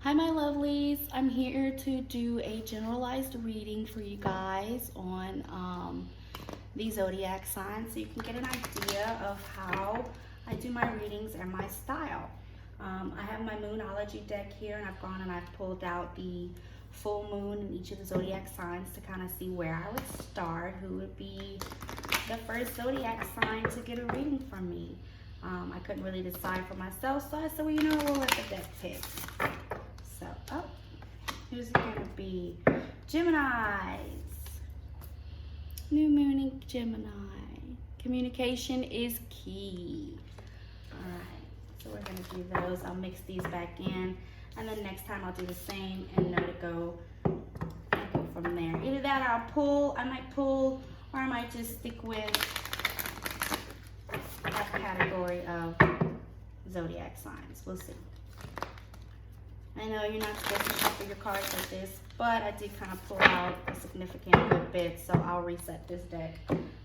Hi my lovelies, I'm here to do a generalized reading for you guys on the zodiac signs so you can get an idea of how I do my readings and my style. I have my Moonology deck here, and I've gone and I've pulled out the full moon in each of the zodiac signs to kind of see where I would start, who would be the first zodiac sign to get a reading from me. I couldn't really decide for myself, so I said, well, you know, we'll let the deck pick. So, who's it gonna be? Geminis. New moon in Gemini. Communication is key. Alright, so we're gonna do those. I'll mix these back in, and then next time I'll do the same and know to go from there. Either that or I might pull, or I might just stick with that category of zodiac signs. We'll see. I know you're not supposed to shuffle your cards like this, but I did kind of pull out a significant good bit, so I'll reset this deck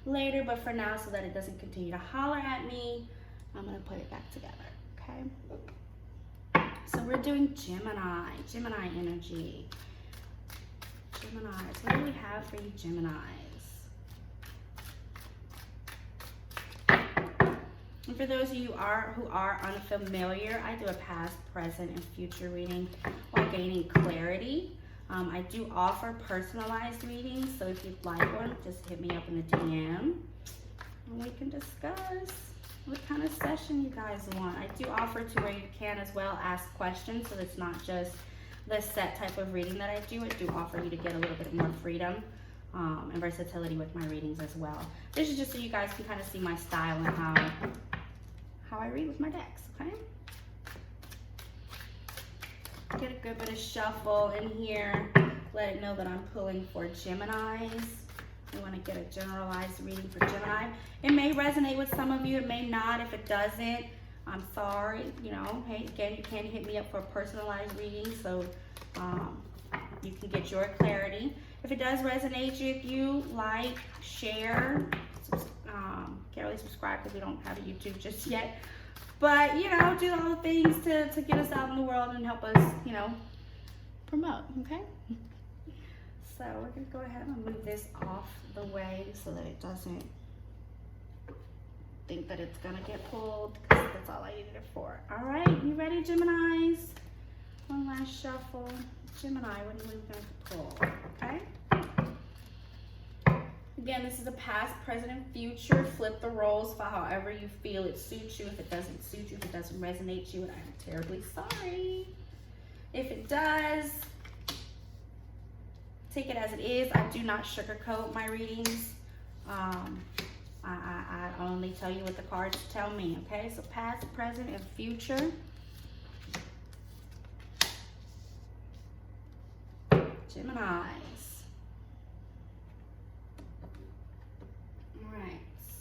later. But for now, so that it doesn't continue to holler at me, I'm going to put it back together, okay? So we're doing Gemini energy. Geminis, what do we have for you Geminis? And for those of you who are unfamiliar, I do a past, present, and future reading while gaining clarity. I do offer personalized readings, so if you'd like one, just hit me up in the DM, and we can discuss what kind of session you guys want. I do offer to where you can as well ask questions, so it's not just the set type of reading that I do. I do offer you to get a little bit more freedom and versatility with my readings as well. This is just so you guys can kind of see my style and how I read with my decks, okay? Get a good bit of shuffle in here. Let it know that I'm pulling for Geminis. We want to get a generalized reading for Gemini. It may resonate with some of you. It may not. If it doesn't, I'm sorry. You know, hey, again, you can hit me up for a personalized reading so you can get your clarity. If it does resonate, if you like, share, can't really subscribe because we don't have a YouTube just yet. But, you know, do all the things to get us out in the world and help us, you know, promote, okay? So we're going to go ahead and move this off the way so that it doesn't think that it's going to get pulled, because that's all I needed it for. All right, you ready, Geminis? One last shuffle. Gemini, what are we going to pull, okay? Again, this is a past, present, and future. Flip the roles for however you feel it suits you. If it doesn't suit you, if it doesn't resonate you, and I'm terribly sorry. If it does, take it as it is. I do not sugarcoat my readings. I only tell you what the cards tell me, okay? So past, present, and future. Geminis.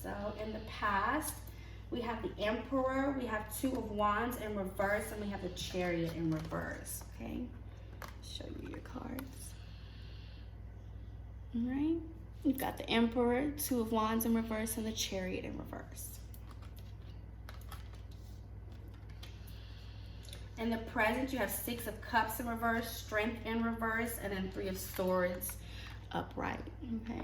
So in the past, we have the Emperor, we have Two of Wands in reverse, and we have the Chariot in reverse, okay? Show you your cards. All right, you've got the Emperor, Two of Wands in reverse, and the Chariot in reverse. In the present, you have Six of Cups in reverse, Strength in reverse, and then Three of Swords upright, okay?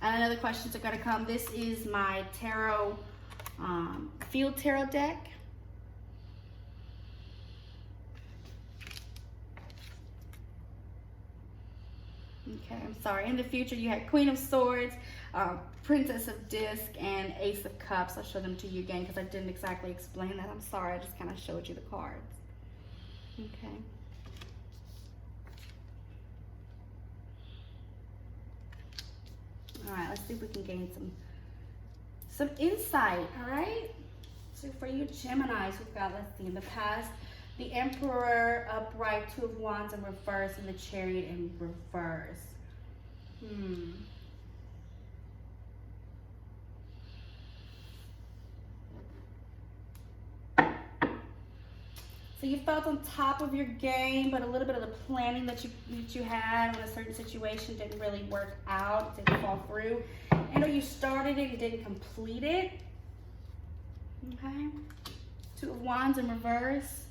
I know the questions are going to come. This is my tarot, field tarot deck. Okay, I'm sorry. In the future, you had Queen of Swords, Princess of Disc, and Ace of Cups. I'll show them to you again because I didn't exactly explain that. I'm sorry. I just kind of showed you the cards. Okay. All right, let's see if we can gain some insight, all right? So for you Geminis, we've got, let's see, in the past, the Emperor upright, Two of Wands in reverse, and the Chariot in reverse. So So you felt on top of your game, but a little bit of the planning that you had when a certain situation didn't really work out, didn't fall through. And or you started it and didn't complete it. Okay. Two of Wands in reverse,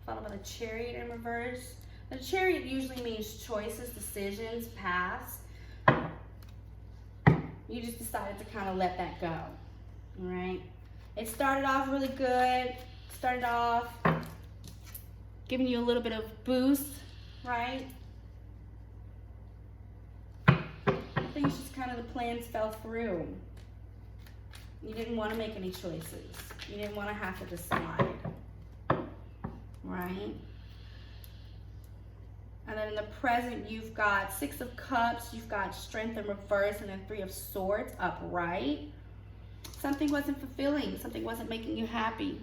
followed by the Chariot in reverse. The Chariot usually means choices, decisions, paths. You just decided to kind of let that go. All right. It started off really good. Started off giving you a little bit of boost, right? Things just kind of, the plans fell through. You didn't want to make any choices. You didn't want to have to decide, right? And then in the present, you've got Six of Cups, you've got Strength in reverse, and then Three of Swords upright. Something wasn't fulfilling. Something wasn't making you happy,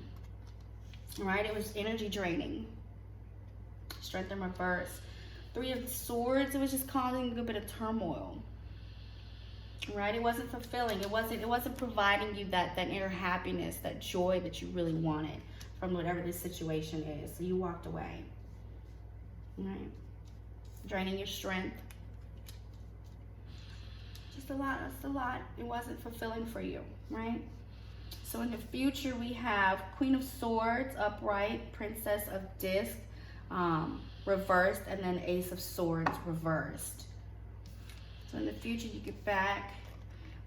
right? It was energy draining. Strength in reverse. Three of Swords, it was just causing a bit of turmoil, right? It wasn't fulfilling. It wasn't providing you that inner happiness, that joy that you really wanted from whatever this situation is. So you walked away, right? Draining your strength. Just a lot. That's a lot. It wasn't fulfilling for you, right? So in the future, we have Queen of Swords upright, Princess of Disc reversed, and then Ace of Swords reversed. So in the future, you get back,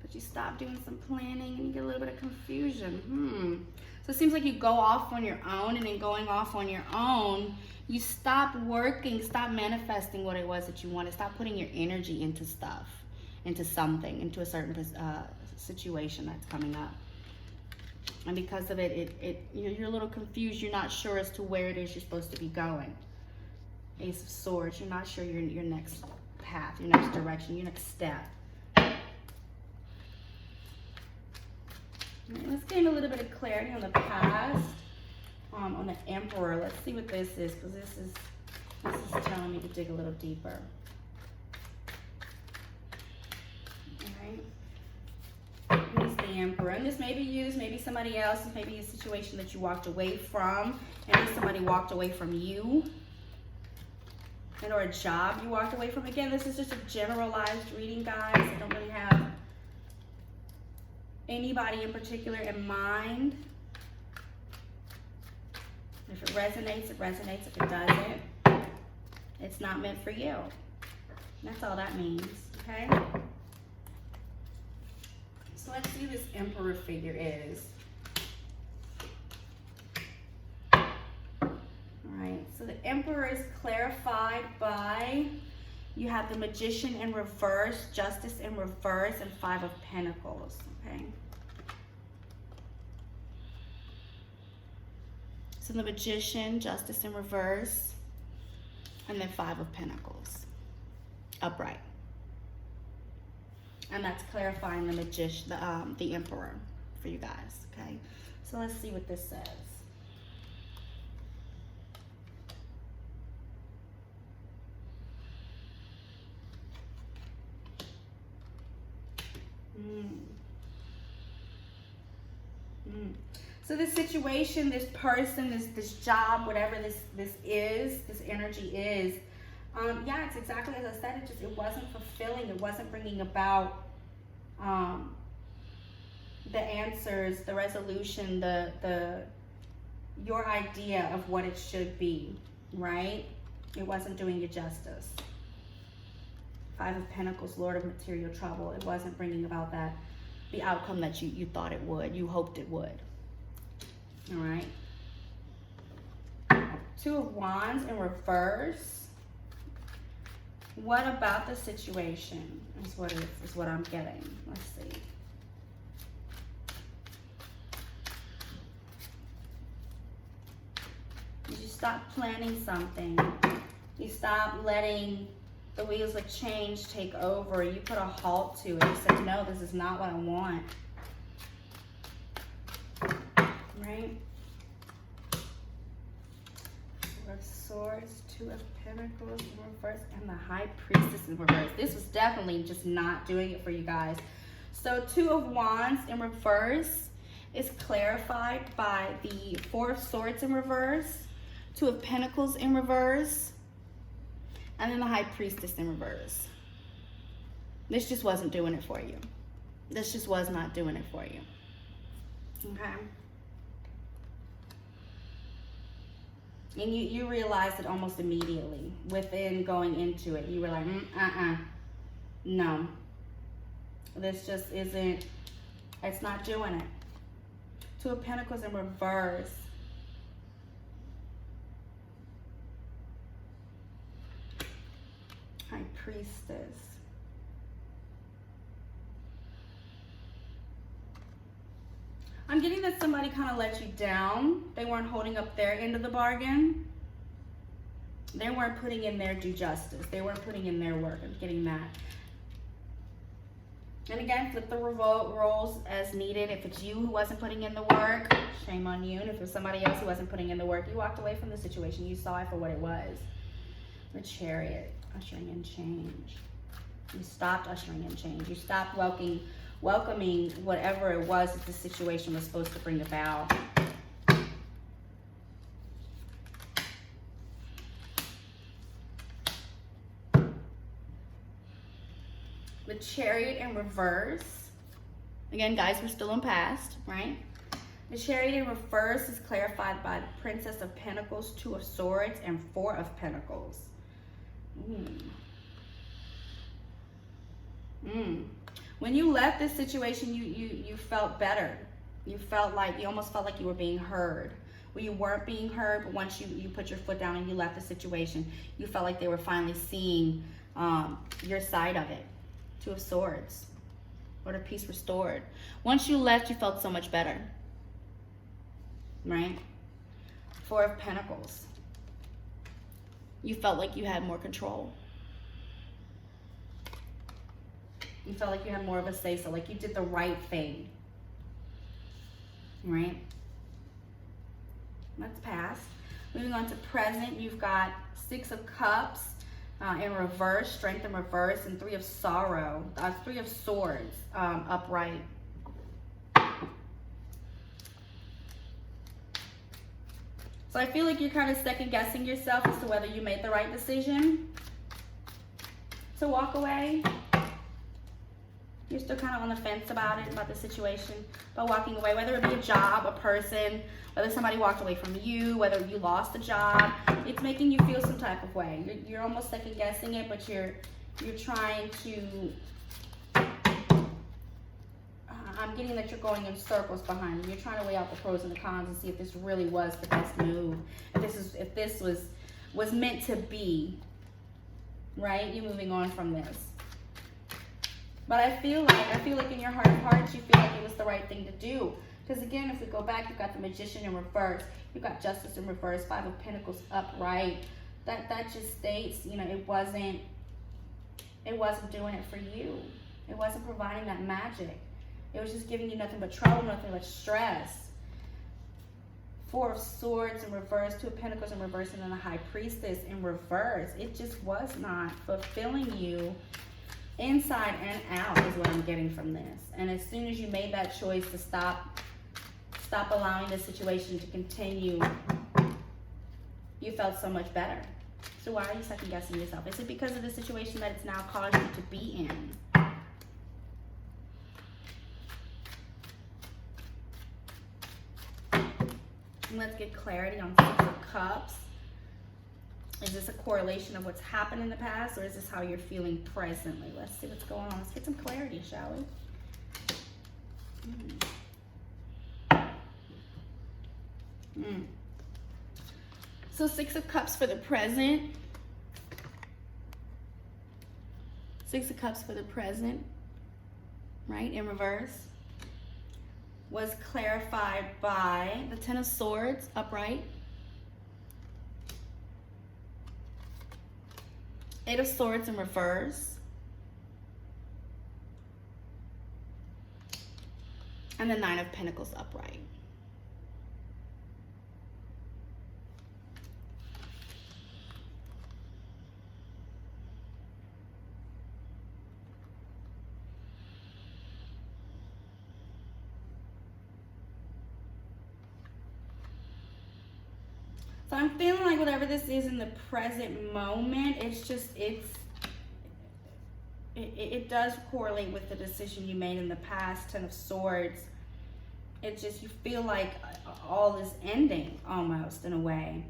but you stop doing some planning and you get a little bit of confusion. So it seems like you go off on your own, and in going off on your own, you stop working, stop manifesting what it was that you wanted, stop putting your energy into stuff, into something, into a certain situation that's coming up. And because of it, you're a little confused. You're not sure as to where it is you're supposed to be going. Ace of Swords, you're not sure your next path, your next direction, your next step. Let's gain a little bit of clarity on the past, on the Emperor. Let's see what this is, because this is telling me to dig a little deeper. All right. Here's the Emperor, and this may be you, maybe somebody else, maybe a situation that you walked away from, and somebody walked away from you. And or a job you walked away from. Again, this is just a generalized reading, guys. I don't really have anybody in particular in mind. If it resonates, it resonates. If it doesn't, it's not meant for you. That's all that means, okay? So let's see who this Emperor figure is. So the Emperor is clarified by, you have the Magician in reverse, Justice in reverse, and Five of Pentacles, okay? So the Magician, Justice in reverse, and then Five of Pentacles, upright. And that's clarifying the Magician, the Emperor for you guys, okay? So let's see what this says. So this situation, this person, this job, whatever this energy is, yeah, it's exactly as I said. It wasn't fulfilling. It wasn't bringing about the answers, the resolution, your idea of what it should be, right? It wasn't doing you justice. Five of Pentacles, Lord of Material Trouble. It wasn't bringing about the outcome that you thought it would, you hoped it would. All right. Two of Wands in reverse. What about the situation is what I'm getting. Let's see. You stop planning something. You stop letting the wheels of change take over. You put a halt to it. You said, no, this is not what I want. Right? Four of Swords, Two of Pentacles in reverse, and the High Priestess in reverse. This was definitely just not doing it for you guys. So Two of Wands in reverse is clarified by the Four of Swords in reverse, Two of Pentacles in reverse. And then the High Priestess in reverse. This just wasn't doing it for you. This just was not doing it for you. Okay? And you realized it almost immediately within going into it. You were like, no. This just isn't, it's not doing it. Two of Pentacles in reverse. High Priestess. I'm getting that somebody kind of let you down. They weren't holding up their end of the bargain. They weren't putting in their due justice. They weren't putting in their work. I'm getting that. And again, flip the roles as needed. If it's you who wasn't putting in the work, shame on you. And if it's somebody else who wasn't putting in the work, you walked away from the situation. You saw it for what it was. The Chariot, ushering in change. You stopped ushering in change. You stopped welcoming whatever it was that the situation was supposed to bring about. The Chariot in reverse. Again, guys, we're still in past, right? The Chariot in reverse is clarified by the Princess of Pentacles, Two of Swords, and Four of Pentacles. When you left this situation, you felt better. You almost felt like you were being heard. Well, you weren't being heard, but once you put your foot down and you left the situation, you felt like they were finally seeing your side of it. Two of Swords. Order, peace restored. Once you left, you felt so much better. Right? Four of Pentacles. You felt like you had more control. You felt like you had more of a say-so, like you did the right thing. Right? That's past. Moving on to present, you've got Six of Cups in reverse, Strength in reverse, and Three of Sorrow. Three of Swords upright. So I feel like you're kind of second guessing yourself as to whether you made the right decision to walk away. You're still kind of on the fence about it, about the situation, about walking away, whether it be a job, a person, whether somebody walked away from you, whether you lost a job. It's making you feel some type of way. You're almost second guessing it, but you're trying to, I'm getting that you're going in circles behind it. You're trying to weigh out the pros and the cons and see if this really was the best move. If this was meant to be, right? You're moving on from this. But I feel like in your heart of hearts, you feel like it was the right thing to do. Because again, if we go back, you've got the Magician in reverse. You've got Justice in reverse, Five of Pentacles upright. That just states, you know, it wasn't doing it for you. It wasn't providing that magic. It was just giving you nothing but trouble, nothing but stress. Four of Swords in reverse, Two of Pentacles in reverse, and then the High Priestess in reverse. It just was not fulfilling you inside and out is what I'm getting from this. And as soon as you made that choice to stop allowing the situation to continue, you felt so much better. So why are you second guessing yourself? Is it because of the situation that it's now caused you to be in? And let's get clarity on Six of Cups. Is this a correlation of what's happened in the past, or is this how you're feeling presently? Let's see what's going on. Let's get some clarity, shall we? So Six of Cups for the present. Six of Cups for the present, right, in reverse, was clarified by the Ten of Swords upright. Eight of Swords in reverse. And the Nine of Pentacles upright. So I'm feeling like whatever this is in the present moment, it's just, it does correlate with the decision you made in the past. Ten of Swords. It's just, you feel like all is ending almost in a way.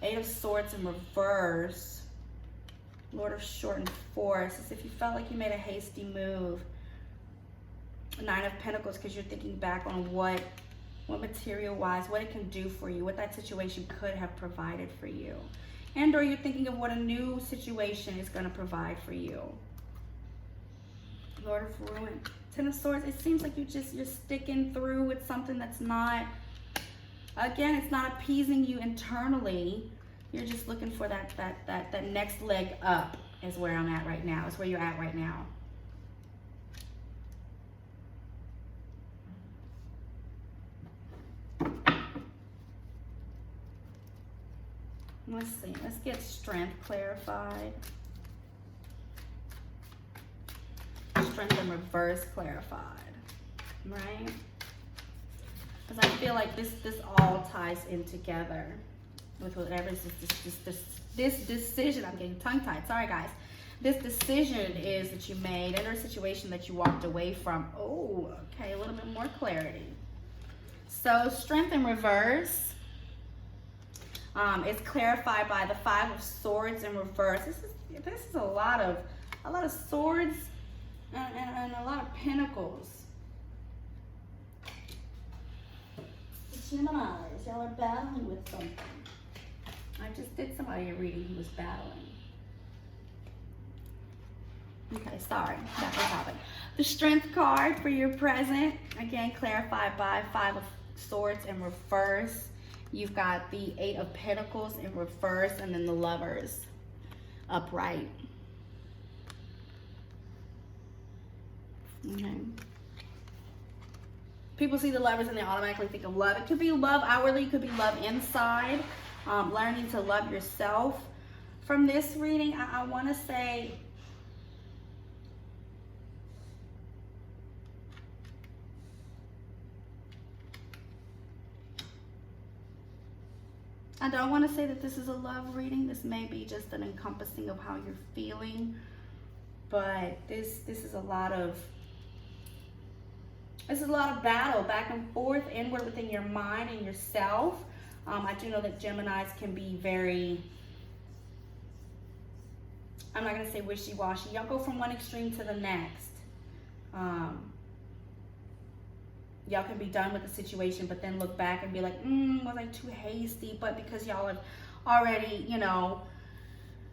Eight of Swords in reverse. Lord of Shortened Force. As if you felt like you made a hasty move. Nine of Pentacles, because you're thinking back on what material-wise, what it can do for you, what that situation could have provided for you. And or you're thinking of what a new situation is going to provide for you. Lord of Ruin. Ten of Swords. It seems like you're sticking through with something that's not, again, it's not appeasing you internally. You're just looking for that next leg up is where I'm at right now. Is where you're at right now. Let's see. Let's get Strength clarified. Strength in reverse clarified. Right? Because I feel like this all ties in together with whatever this decision. I'm getting tongue-tied. Sorry, guys. This decision is that you made, and or situation that you walked away from. Oh, okay. A little bit more clarity. So Strength in reverse. It's clarified by the Five of Swords in reverse. This is a lot of swords and a lot of pentacles. Geminis, y'all are battling with something. I just did somebody a reading who was battling. Okay, sorry, that was happening. The Strength card for your present, again clarified by Five of Swords in reverse. You've got the Eight of Pentacles in reverse, and then the Lovers upright. Okay. People see the Lovers and they automatically think of love. It could be love outwardly, it could be love inside. Learning to love yourself. From this reading, I want to say, I don't want to say that this is a love reading. This may be just an encompassing of how you're feeling, but this is a lot of battle back and forth, inward within your mind and yourself. I do know that Geminis can be very, I'm not going to say wishy-washy. Y'all go from one extreme to the next. Y'all can be done with the situation, but then look back and be like, was I too hasty? But because y'all have already, you know,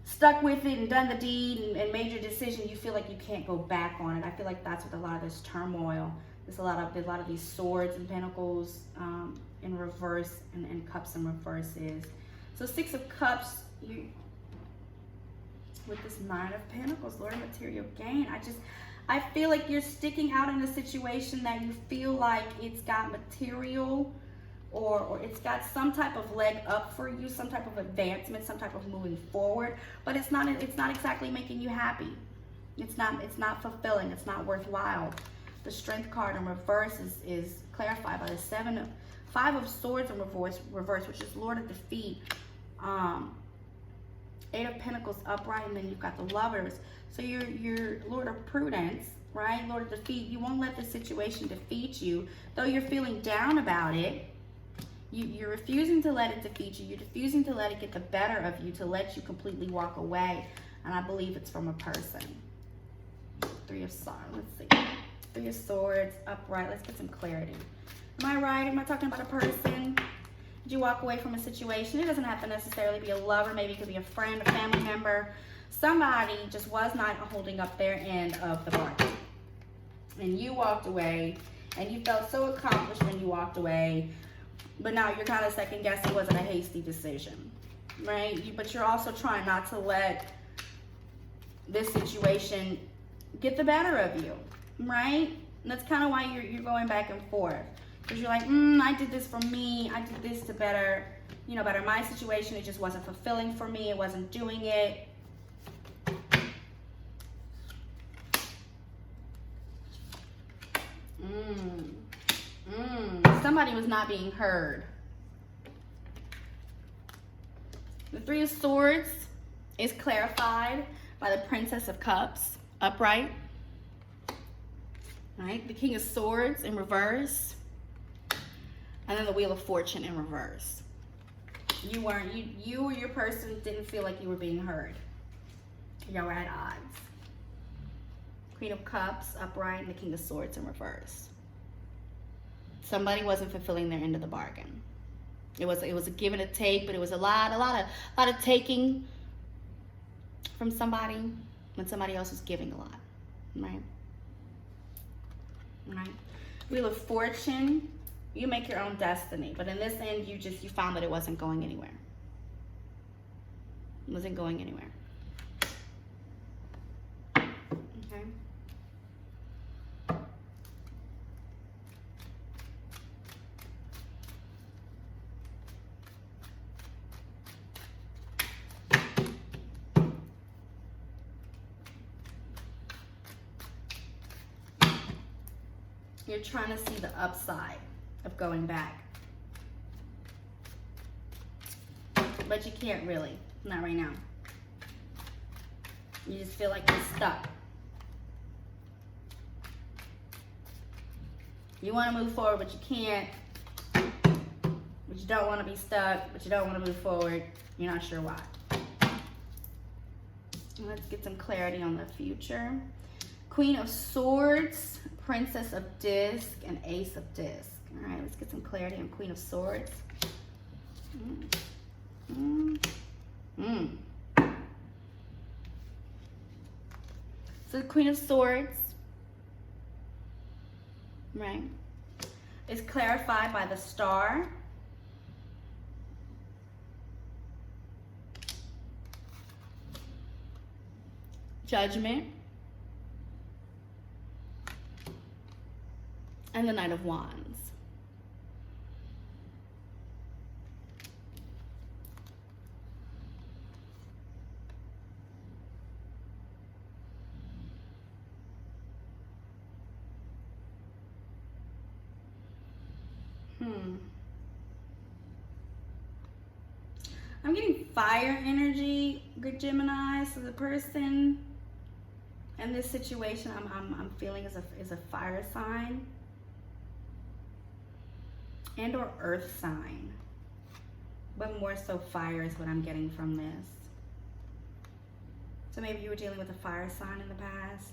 stuck with it and done the deed and made your decision, you feel like you can't go back on it. I feel like that's what a lot of this turmoil, there's a lot of these swords and pentacles in reverse and cups in reverse is. So Six of Cups, with this Nine of Pentacles, Lord of Material Gain, I feel like you're sticking out in a situation that you feel like it's got material or it's got some type of leg up for you, some type of advancement, some type of moving forward, but it's not exactly making you happy. It's not fulfilling, it's not worthwhile. The Strength card in reverse is clarified by the Five of Swords in reverse, which is Lord of Defeat. Eight of Pentacles upright, and then you've got the Lovers. So you're Lord of Prudence, right? Lord of Defeat. You won't let the situation defeat you. Though you're feeling down about it, you're refusing to let it defeat you. You're refusing to let it get the better of you, to let you completely walk away. And I believe it's from a person. Three of Swords. Let's see. Three of Swords upright. Let's get some clarity. Am I right? Am I talking about a person? Did you walk away from a situation? It doesn't have to necessarily be a lover. Maybe it could be a friend, a family member. Somebody just was not holding up their end of the bargain. And you walked away, and you felt so accomplished when you walked away, but now you're kind of second guessing, was it a hasty decision, right? But you're also trying not to let this situation get the better of you, right? And that's kind of why you're going back and forth. Because you're like, I did this for me. I did this to better my situation. It just wasn't fulfilling for me. It wasn't doing it. Somebody was not being heard. The Three of Swords is clarified by the Princess of Cups, upright. All right, the King of Swords in reverse. And then the Wheel of Fortune in reverse. You or your person didn't feel like you were being heard. Y'all were at odds. Queen of Cups, upright, and the King of Swords in reverse. Somebody wasn't fulfilling their end of the bargain. It was a give and a take, but it was a lot of taking from somebody when somebody else was giving a lot, right? Right. Wheel of Fortune, you make your own destiny, but in this end, you found that it wasn't going anywhere. It wasn't going anywhere. Okay. You're trying to see the upside of going back. But you can't really, not right now. You just feel like you're stuck. You want to move forward, but you can't. But you don't want to be stuck, but you don't want to move forward. You're not sure why. Let's get some clarity on the future. Queen of Swords, Princess of Disc, and Ace of Disc. All right, let's get some clarity on Queen of Swords. So the Queen of Swords, right, is clarified by the Star. Judgment. And the Knight of Wands. I'm getting fire energy, good Gemini. So the person in this situation I'm feeling is a fire sign. And or earth sign, but more so fire is what I'm getting from this. So maybe you were dealing with a fire sign in the past.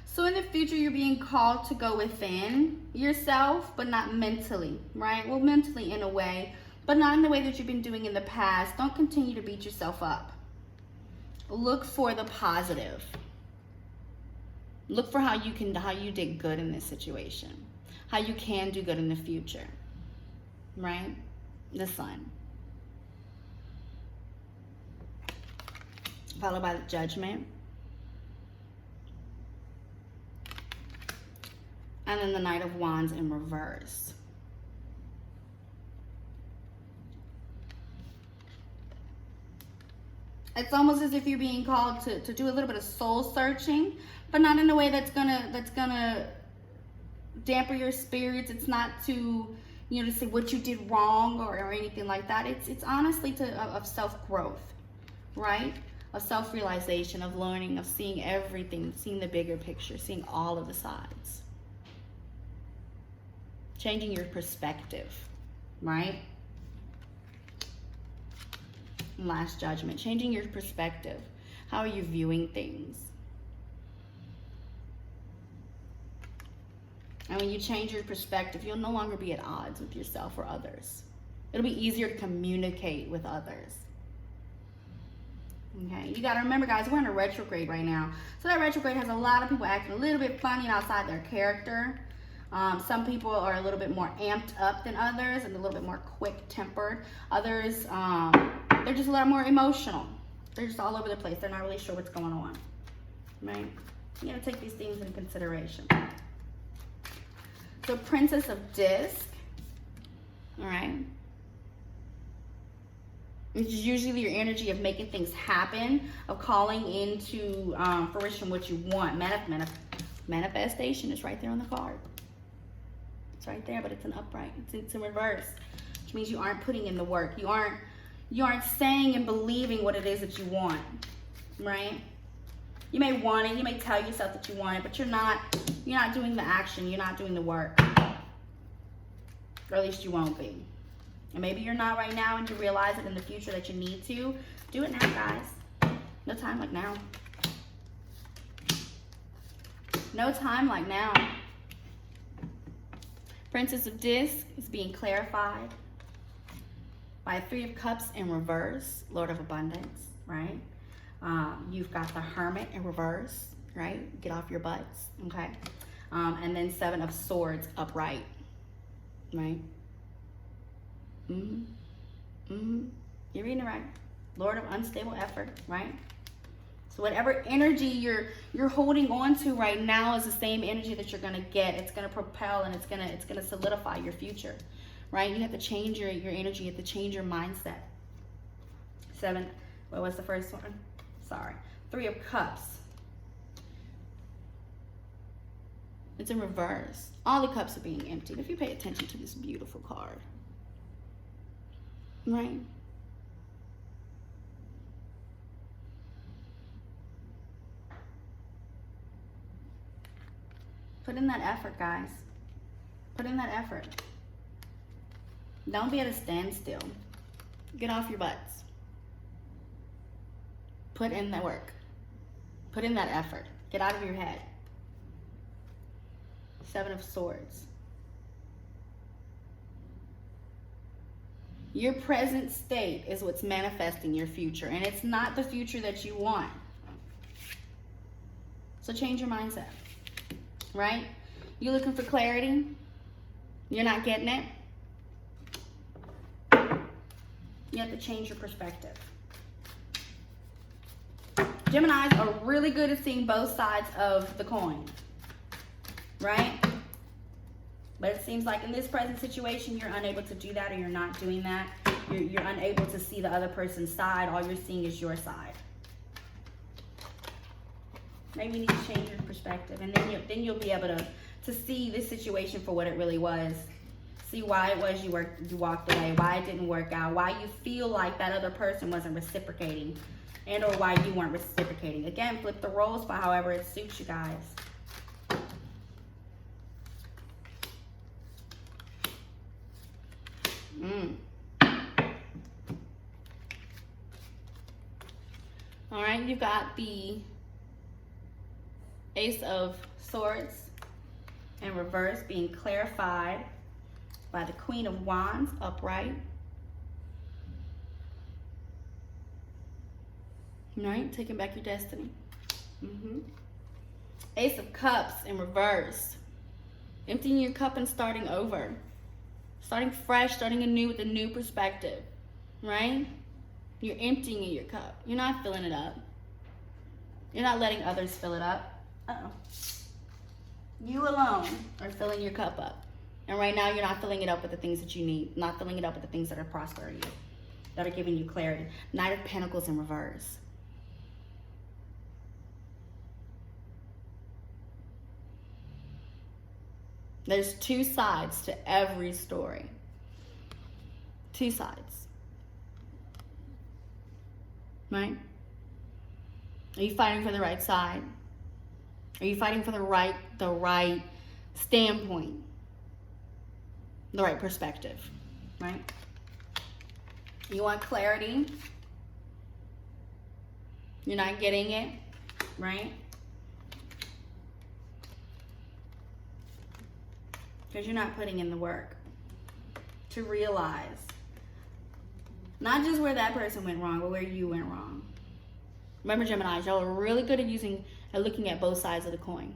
So in the future, you're being called to go within yourself, but not mentally, right? Well, mentally in a way, but not in the way that you've been doing in the past. Don't continue to beat yourself up. Look for the positive. Look for how you did good in this situation, how you can do good in the future, right? The Sun. Followed by the Judgment. And then the Knight of Wands in reverse. It's almost as if you're being called to do a little bit of soul searching, but not in a way that's gonna dampen your spirits. It's not to, to say what you did wrong or anything like that. It's honestly of self-growth, right? Of self-realization, of learning, of seeing everything, seeing the bigger picture, seeing all of the sides. Changing your perspective, right? Last Judgment, changing your perspective. How are you viewing things? And when you change your perspective, you'll no longer be at odds with yourself or others. It'll be easier to communicate with others. Okay, you got to remember, guys, we're in a retrograde right now. So that retrograde has a lot of people acting a little bit funny and outside their character. Some people are a little bit more amped up than others and a little bit more quick-tempered. Others, they're just a lot more emotional. They're just all over the place. They're not really sure what's going on, right? You got to take these things into consideration. So Princess of Disc, all right? Which is usually your energy of making things happen, of calling into fruition what you want. Manifestation is right there on the card. It's right there, but it's an upright. It's in reverse, which means you aren't putting in the work. You aren't saying and believing what it is that you want, right? You may want it. You may tell yourself that you want it, but you're not doing the action. You're not doing the work, or at least you won't be. And maybe you're not right now, and you realize it in the future that you need to. Do it now, guys. No time like now. No time like now. Princess of Discs is being clarified by 3 of Cups in reverse, Lord of Abundance, right? You've got the Hermit in reverse, right? Get off your butts, okay? And then 7 of Swords upright, right? You're reading it right. Lord of unstable effort, right? So whatever energy you're holding on to right now is the same energy that you're gonna get. It's gonna propel, and it's gonna solidify your future, right? You have to change your energy. You have to change your mindset. 7. What was the first one? Sorry. 3 of Cups. It's in reverse. All the cups are being emptied. If you pay attention to this beautiful card, right? Put in that effort, guys. Put in that effort. Don't be at a standstill. Get off your butts. Put in that work. Put in that effort. Get out of your head. 7 of Swords. Your present state is what's manifesting your future, and it's not the future that you want. So change your mindset, right? You're looking for clarity. You're not getting it. You have to change your perspective. Geminis are really good at seeing both sides of the coin, right? But it seems like in this present situation, you're unable to do that, or you're not doing that. You're unable to see the other person's side. All you're seeing is your side. Maybe you need to change your perspective, and then you'll be able to see this situation for what it really was. See why it was you walked away, why it didn't work out, why you feel like that other person wasn't reciprocating, and or why you weren't reciprocating. Again, flip the roles for however it suits you guys. All right, you've got the Ace of Swords in reverse being clarified by the Queen of Wands upright. All right, taking back your destiny. Ace of Cups in reverse. Emptying your cup and starting over. Starting fresh, starting anew with a new perspective, right? You're emptying your cup. You're not filling it up. You're not letting others fill it up. You alone are filling your cup up. And right now you're not filling it up with the things that you need. Not filling it up with the things that are prospering you, that are giving you clarity. Knight of Pentacles in reverse. There's 2 sides to every story. 2 sides. Right? Are you fighting for the right side? Are you fighting for the right standpoint? The right perspective, right? You want clarity. You're not getting it, right? Because you're not putting in the work to realize not just where that person went wrong, but where you went wrong. Remember, Geminis, y'all are really good at looking at both sides of the coin.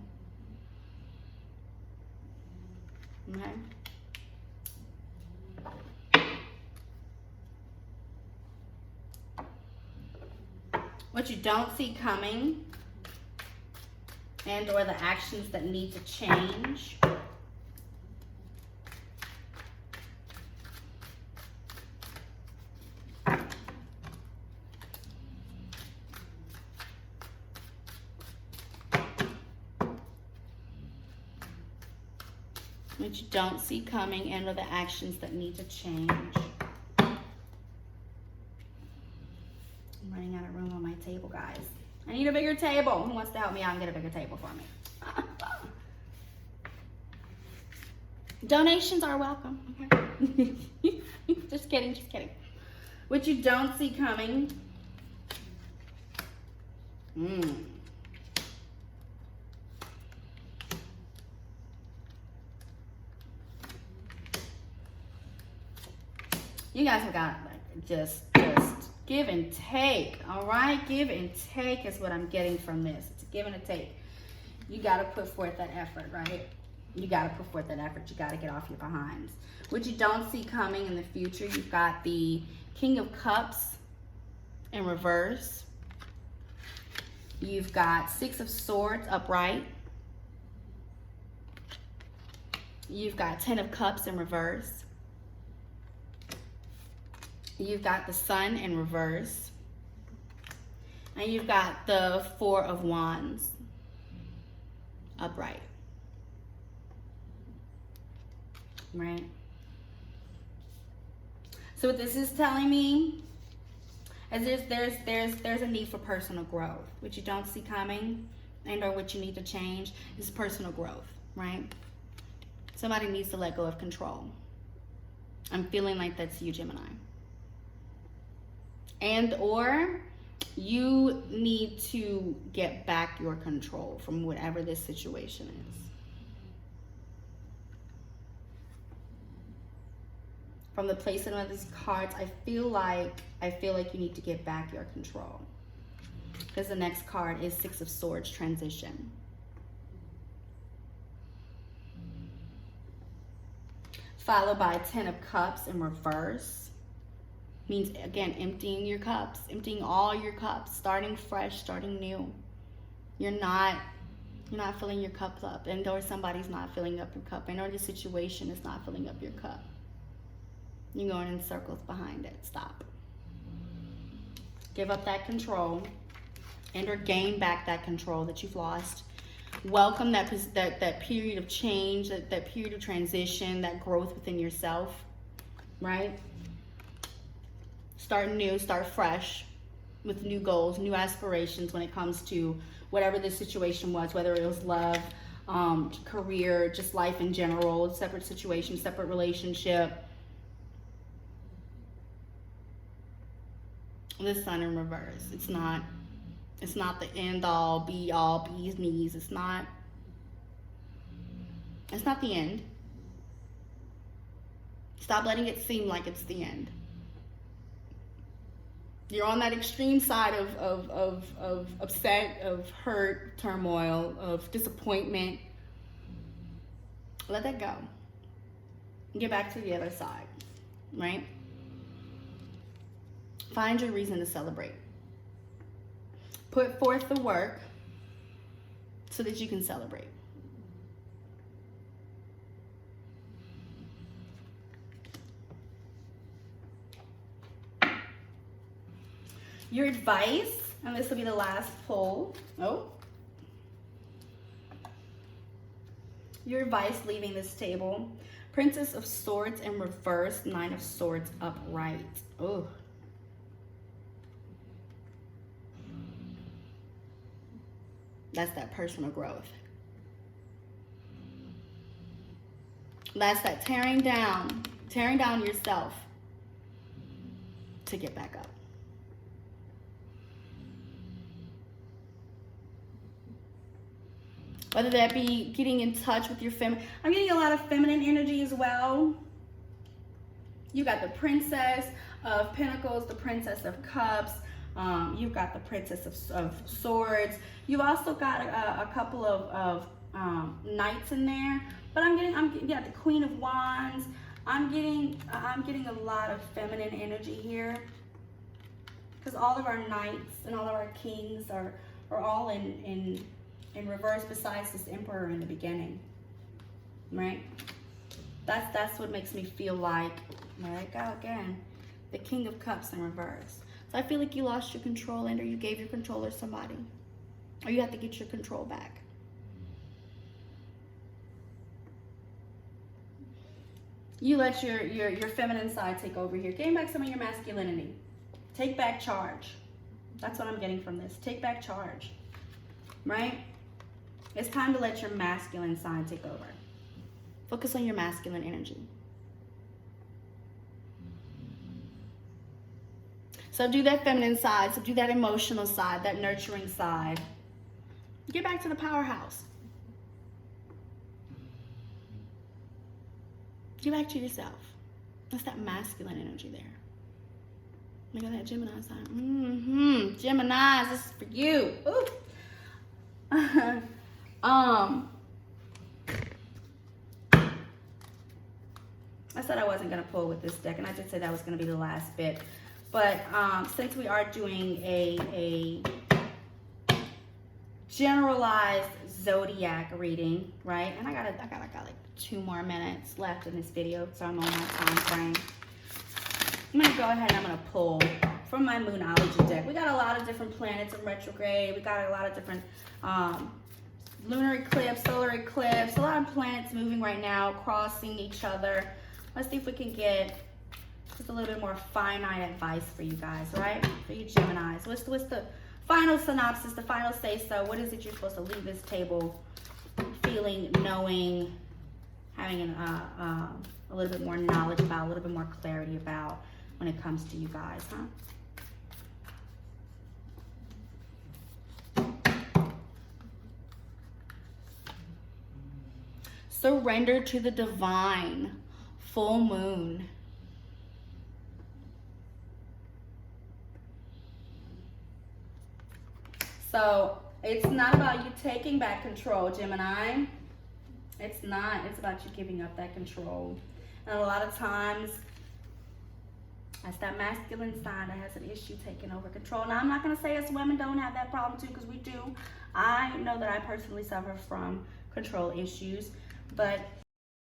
Okay? What you don't see coming, and or the actions that need to change. What you don't see coming, and or the actions that need to change. I'm running out of room on my table, guys. I need a bigger table. Who wants to help me out and get a bigger table for me? Donations are welcome. Okay. Just kidding, just kidding. What you don't see coming. You guys have got like just give and take. All right, give and take is what I'm getting from this. It's a give and a take. You got to put forth that effort, right? You got to put forth that effort. You got to get off your behinds. What you don't see coming in the future, you've got the King of Cups in reverse. You've got Six of Swords upright. You've got Ten of Cups in reverse. You've got the Sun in reverse. And you've got the Four of Wands upright. Right? So what this is telling me is there's a need for personal growth. What you don't see coming and or what you need to change is personal growth, right? Somebody needs to let go of control. I'm feeling like that's you, Gemini. And or you need to get back your control from whatever this situation is. From the placement of these cards, I feel like you need to get back your control. Because the next card is Six of Swords, transition. Followed by Ten of Cups in reverse. Means, again, emptying your cups, emptying all your cups, starting fresh, starting new. You're not filling your cups up, and or somebody's not filling up your cup, and or the situation is not filling up your cup. You're going in circles behind it. Stop. Give up that control, and or gain back that control that you've lost. Welcome that period of change, that period of transition, that growth within yourself, right? Start new, start fresh with new goals, new aspirations when it comes to whatever the situation was, whether it was love, career, just life in general, separate situation, separate relationship. The Sun in reverse. It's not the end all, be all, bees knees. It's not the end. Stop letting it seem like it's the end. You're on that extreme side of upset, of hurt, turmoil, of disappointment. Let that go. Get back to the other side, right? Find your reason to celebrate. Put forth the work so that you can celebrate. Your advice, and this will be the last pull. Your advice leaving this table. Princess of Swords in reverse, Nine of Swords upright. Oh. That's that personal growth. That's that tearing down yourself to get back up. Whether that be getting in touch with your feminine. I'm getting a lot of feminine energy as well. You got the Princess of Pentacles, the Princess of Cups. You've got the Princess of Swords. You've also got a couple of knights in there. But I'm getting the Queen of Wands. I'm getting a lot of feminine energy here. Because all of our knights and all of our kings are all in reverse, besides this Emperor in the beginning, right? That's what makes me feel like, there I go again, the King of Cups in reverse. So I feel like you lost your control, and or you gave your control to somebody, or you have to get your control back. You let your feminine side take over here. Gain back some of your masculinity. Take back charge. That's what I'm getting from this. Take back charge. Right? It's time to let your masculine side take over. Focus on your masculine energy. So do that feminine side. So do that emotional side, that nurturing side. Get back to the powerhouse. Get back to yourself. That's that masculine energy there. Look at that Gemini sign. Geminis, this is for you. Ooh. I said I wasn't going to pull with this deck, and I did say that was going to be the last bit. But since we are doing a generalized zodiac reading, right? And I got like 2 more minutes left in this video, so I'm on my time frame. I'm gonna go ahead and I'm gonna pull from my Moonology deck. We got a lot of different planets in retrograde. We got a lot of different lunar eclipse, solar eclipse, a lot of planets moving right now, crossing each other. Let's see if we can get just a little bit more finite advice for you guys, right? For you Geminis. What's the final synopsis, the final say-so? What is it you're supposed to leave this table feeling, knowing, having a little bit more knowledge about, a little bit more clarity about when it comes to you guys, huh? Surrender to the divine. Full moon. So it's not about you taking back control, Gemini. It's not. It's about you giving up that control. And a lot of times, that's that masculine side that has an issue taking over control. Now, I'm not going to say us women don't have that problem too, because we do. I know that I personally suffer from control issues. But